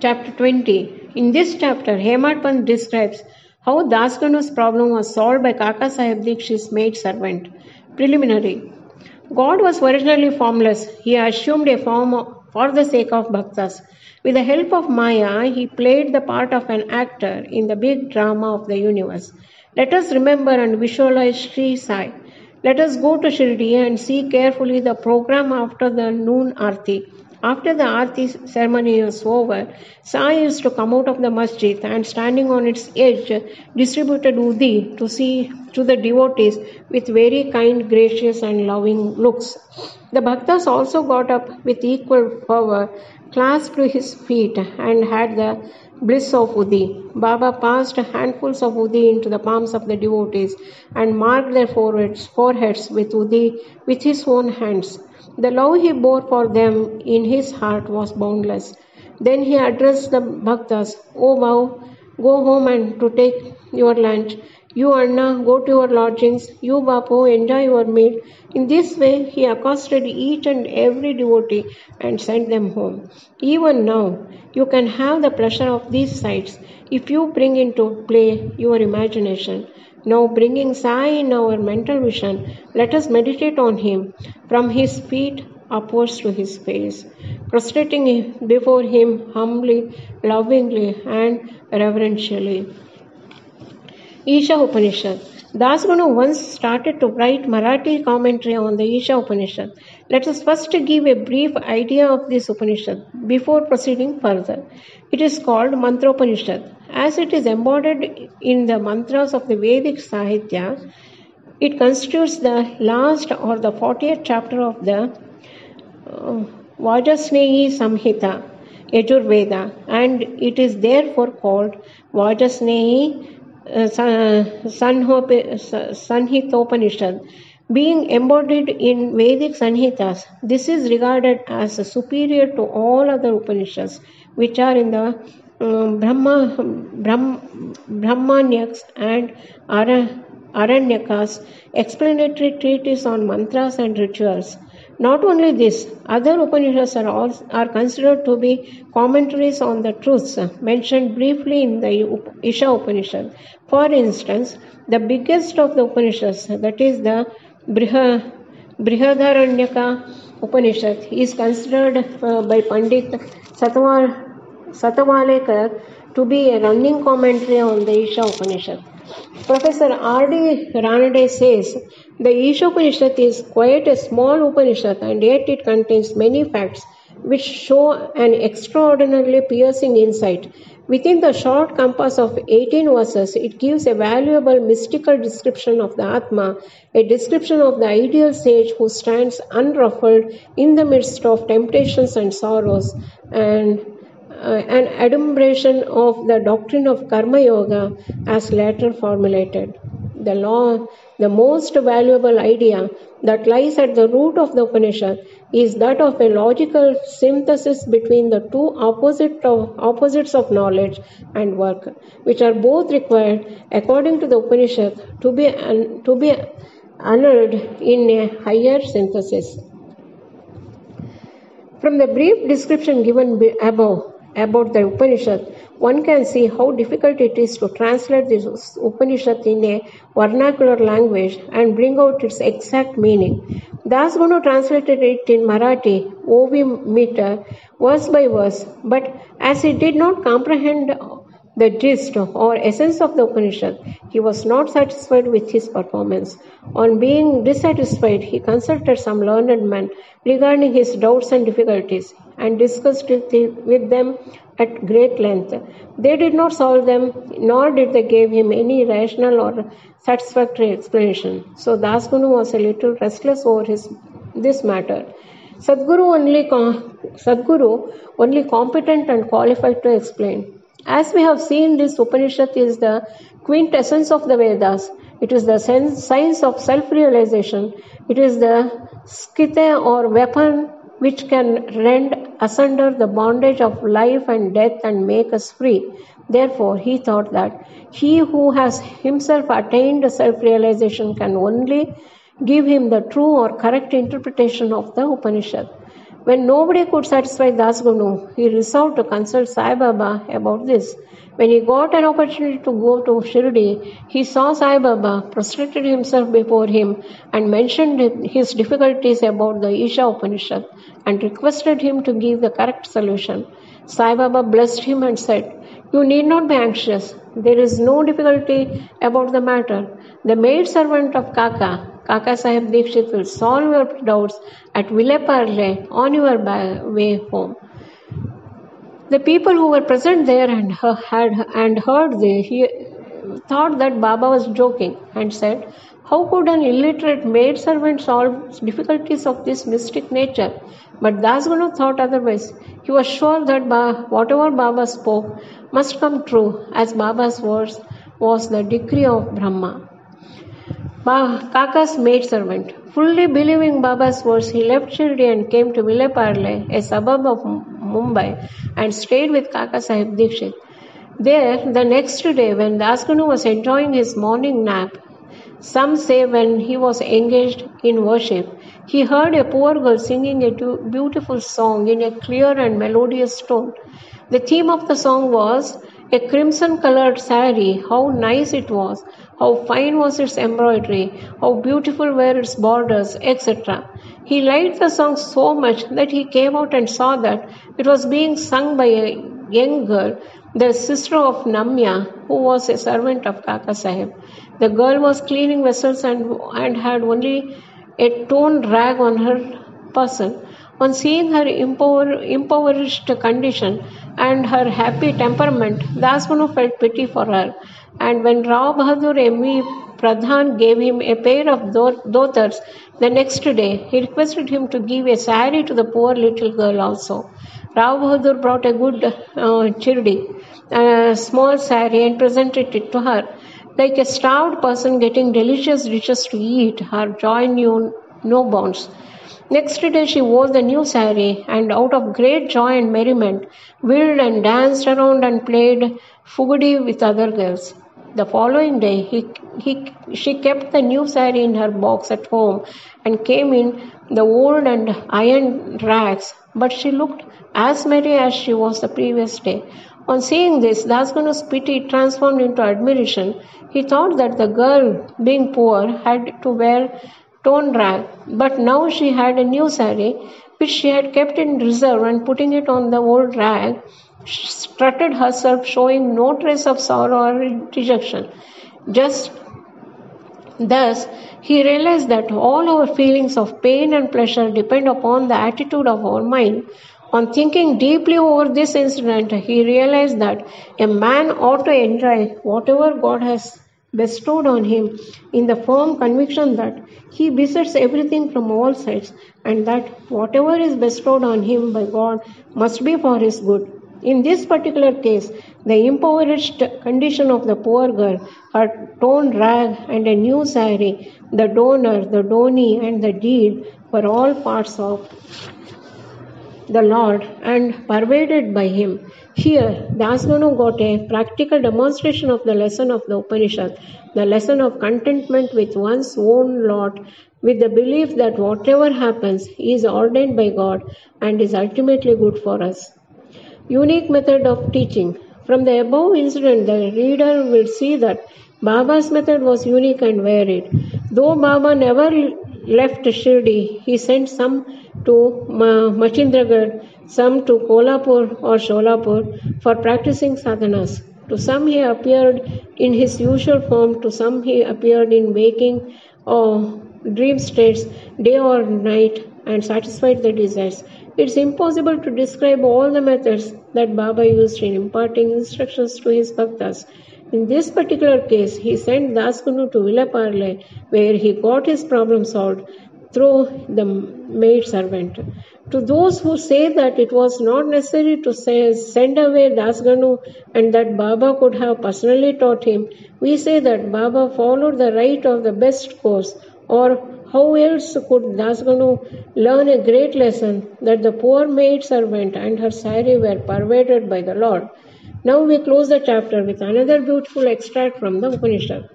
Chapter 20. In this chapter, Hemad Pant describes how Dasganu's problem was solved by Kaka Sahib Dikshit's maid servant. Preliminary. God was originally formless. He assumed a form for the sake of bhaktas. With the help of Maya, he played the part of an actor in the big drama of the universe. Let us remember and visualize Sri Sai. Let us go to Shirdi and see carefully the program after the noon Aarti. After the Aarti ceremony was over, Sai used to come out of the masjid and standing on its edge distributed udhi to the devotees with very kind, gracious and loving looks. The bhaktas also got up with equal fervor, clasped his feet and had the bliss of udhi. Baba passed handfuls of udhi into the palms of the devotees and marked their foreheads with udhi with his own hands. The love he bore for them in his heart was boundless. Then he addressed the bhaktas, "O wow, go home and to take your lunch. You Anna, go to your lodgings. You Bapu, enjoy your meal." In this way, he accosted each and every devotee and sent them home. Even now, you can have the pleasure of these sights if you bring into play your imagination. Now, bringing Sai in our mental vision, let us meditate on him from his feet upwards to his face, prostrating before him humbly, lovingly, and reverentially. Isha Upanishad. Dasganu once started to write Marathi commentary on the Isha Upanishad. Let us first give a brief idea of this Upanishad before proceeding further. It is called Mantropanishad. As it is embodied in the mantras of the Vedic Sahitya, it constitutes the last or the 40th chapter of the Vajasneyi Samhita, Yajurveda, and it is therefore called Vajasneyi Sanhitopanishad. Being embodied in Vedic Sanhitas, this is regarded as superior to all other Upanishads, which are in the Brahmanyaks and Aranyakas, explanatory treatise on mantras and rituals. Not only this, other Upanishads are considered to be commentaries on the truths mentioned briefly in the Isha Upanishad. For instance, the biggest of the Upanishads, that is the Brihadaranyaka Upanishad, is considered by Pandit Satavalekar to be a running commentary on the Isha Upanishad. Professor R.D. Ranade says, the Isha Upanishad is quite a small Upanishad and yet it contains many facts which show an extraordinarily piercing insight. Within the short compass of 18 verses, it gives a valuable mystical description of the Atma, a description of the ideal sage who stands unruffled in the midst of temptations and sorrows, and an adumbration of the doctrine of Karma Yoga as later formulated. The most valuable idea that lies at the root of the Upanishad is that of a logical synthesis between the two opposites of knowledge and work, which are both required, according to the Upanishad, to be annulled in a higher synthesis. From the brief description given above about the Upanishad, one can see how difficult it is to translate this Upanishad in a vernacular language and bring out its exact meaning. Dasgunu translated it in Marathi, OV meter, verse by verse, but as he did not comprehend the gist or essence of the Upanishad, he was not satisfied with his performance. On being dissatisfied, he consulted some learned men regarding his doubts and difficulties and discussed with them at great length. They did not solve them, nor did they give him any rational or satisfactory explanation. So Dasgunu was a little restless over this matter. Sadguru only competent and qualified to explain. As we have seen, this Upanishad is the quintessence of the Vedas. It is the science of self-realization. It is the skite or weapon which can rend asunder the bondage of life and death and make us free. Therefore, he thought that he who has himself attained self-realization can only give him the true or correct interpretation of the Upanishad. When nobody could satisfy Dasgunu, he resolved to consult Sai Baba about this. When he got an opportunity to go to Shirdi, he saw Sai Baba, prostrated himself before him, and mentioned his difficulties about the Isha Upanishad and requested him to give the correct solution. Sai Baba blessed him and said, "You need not be anxious. There is no difficulty about the matter. The maid servant of Kaka Sahib Dikshit, will solve your doubts at Vileparle on your way home." The people who were present there and heard thought that Baba was joking and said, "How could an illiterate maid servant solve difficulties of this mystic nature?" But Dasgunu thought otherwise. He was sure that whatever Baba spoke must come true, as Baba's words was the decree of Brahma. Kaka's maidservant. Fully believing Baba's words, he left Shirdi and came to Vileparle, a suburb of Mumbai, and stayed with Kaka Sahib Dikshit. There, the next day, when Dasgunu was enjoying his morning nap, some say when he was engaged in worship, he heard a poor girl singing a beautiful song in a clear and melodious tone. The theme of the song was a crimson-colored saree, how nice it was, how fine was its embroidery, how beautiful were its borders, etc. He liked the song so much that he came out and saw that it was being sung by a young girl, the sister of Namya, who was a servant of Kaka Sahib. The girl was cleaning vessels and had only a torn rag on her person. On seeing her impoverished condition and her happy temperament, Dasgunu felt pity for her. And when Rao Bahadur M.V. Pradhan gave him a pair of dhotars the next day, he requested him to give a saree to the poor little girl also. Rao Bahadur brought a good chirdi, a small saree, and presented it to her. Like a starved person getting delicious dishes to eat, her joy knew no bounds. Next day she wore the new saree, and out of great joy and merriment, whirled and danced around and played fugudi with other girls. The following day, she kept the new saree in her box at home and came in the old and iron rags, but she looked as merry as she was the previous day. On seeing this, Dasgunu's pity transformed into admiration. He thought that the girl, being poor, had to wear torn rag, but now she had a new saree, which she had kept in reserve, and putting it on the old rag, strutted herself, showing no trace of sorrow or dejection. Thus, he realized that all our feelings of pain and pleasure depend upon the attitude of our mind. On thinking deeply over this incident, he realized that a man ought to enjoy whatever God has bestowed on him in the firm conviction that he besets everything from all sides, and that whatever is bestowed on him by God must be for his good. In this particular case, the impoverished condition of the poor girl, her torn rag and a new saree, the donor, the donee, and the deed were all parts of the Lord and pervaded by him. Here, Dasgunu got a practical demonstration of the lesson of the Upanishad, the lesson of contentment with one's own lot, with the belief that whatever happens is ordained by God and is ultimately good for us. Unique method of teaching. From the above incident, the reader will see that Baba's method was unique and varied. Though Baba never left Shirdi, he sent some to Machindragarh, some to Kolhapur or Sholapur for practicing sadhanas. To some he appeared in his usual form, to some he appeared in waking or dream states, day or night, and satisfied the desires. It's impossible to describe all the methods that Baba used in imparting instructions to his bhaktas. In this particular case, he sent Dasgunu to Vileparle, where he got his problem solved through the maid servant. To those who say that it was not necessary to send away Dasgunu and that Baba could have personally taught him, we say that Baba followed the right of the best course, or how else could Dasgunu learn a great lesson that the poor maid servant and her saree were pervaded by the Lord? Now we close the chapter with another beautiful extract from the Upanishad.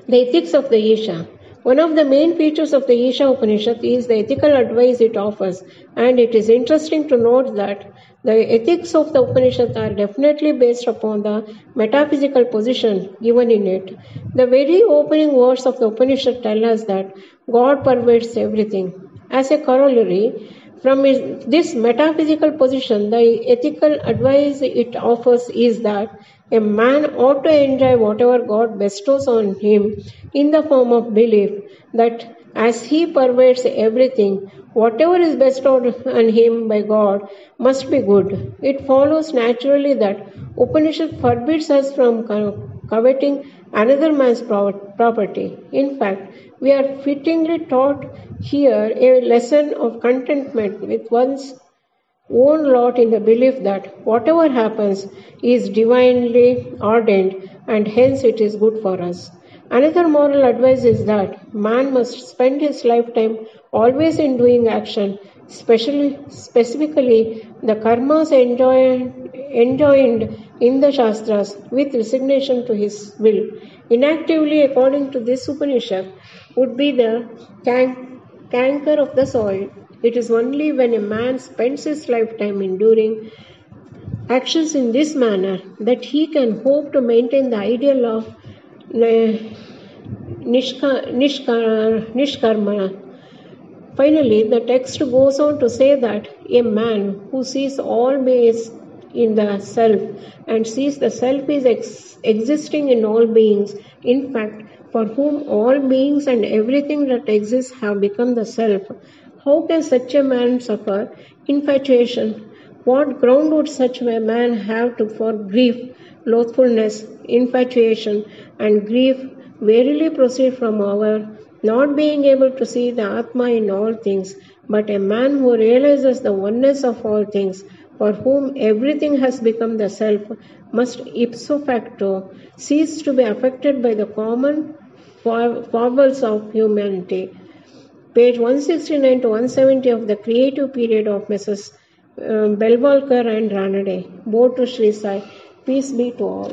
The ethics of the Isha. One of the main features of the Isha Upanishad is the ethical advice it offers, and it is interesting to note that the ethics of the Upanishad are definitely based upon the metaphysical position given in it. The very opening words of the Upanishad tell us that God pervades everything. As a corollary, from this metaphysical position, the ethical advice it offers is that a man ought to enjoy whatever God bestows on him in the form of belief that as he pervades everything, whatever is bestowed on him by God must be good. It follows naturally that Upanishad forbids us from coveting another man's property. In fact, we are fittingly taught here a lesson of contentment with one's own lot in the belief that whatever happens is divinely ordained and hence it is good for us. Another moral advice is that man must spend his lifetime always in doing action, specifically the karmas enjoined in the Shastras with resignation to his will. Inactively, according to this Upanishad, would be the canker of the soil. It is only when a man spends his lifetime in doing actions in this manner that he can hope to maintain the ideal of nishkarma. Finally, the text goes on to say that a man who sees all beings in the self and sees the self is existing in all beings, in fact, for whom all beings and everything that exists have become the self, how can such a man suffer infatuation? What ground would such a man have for grief, loathfulness, infatuation, and grief verily proceed from our not being able to see the Atma in all things, but a man who realizes the oneness of all things, for whom everything has become the self, must ipso facto cease to be affected by the common foibles of humanity. Page 169 to 170 of the creative period of Mrs. Belwalkar and Ranade. Board to Sri Sai. Peace be to all.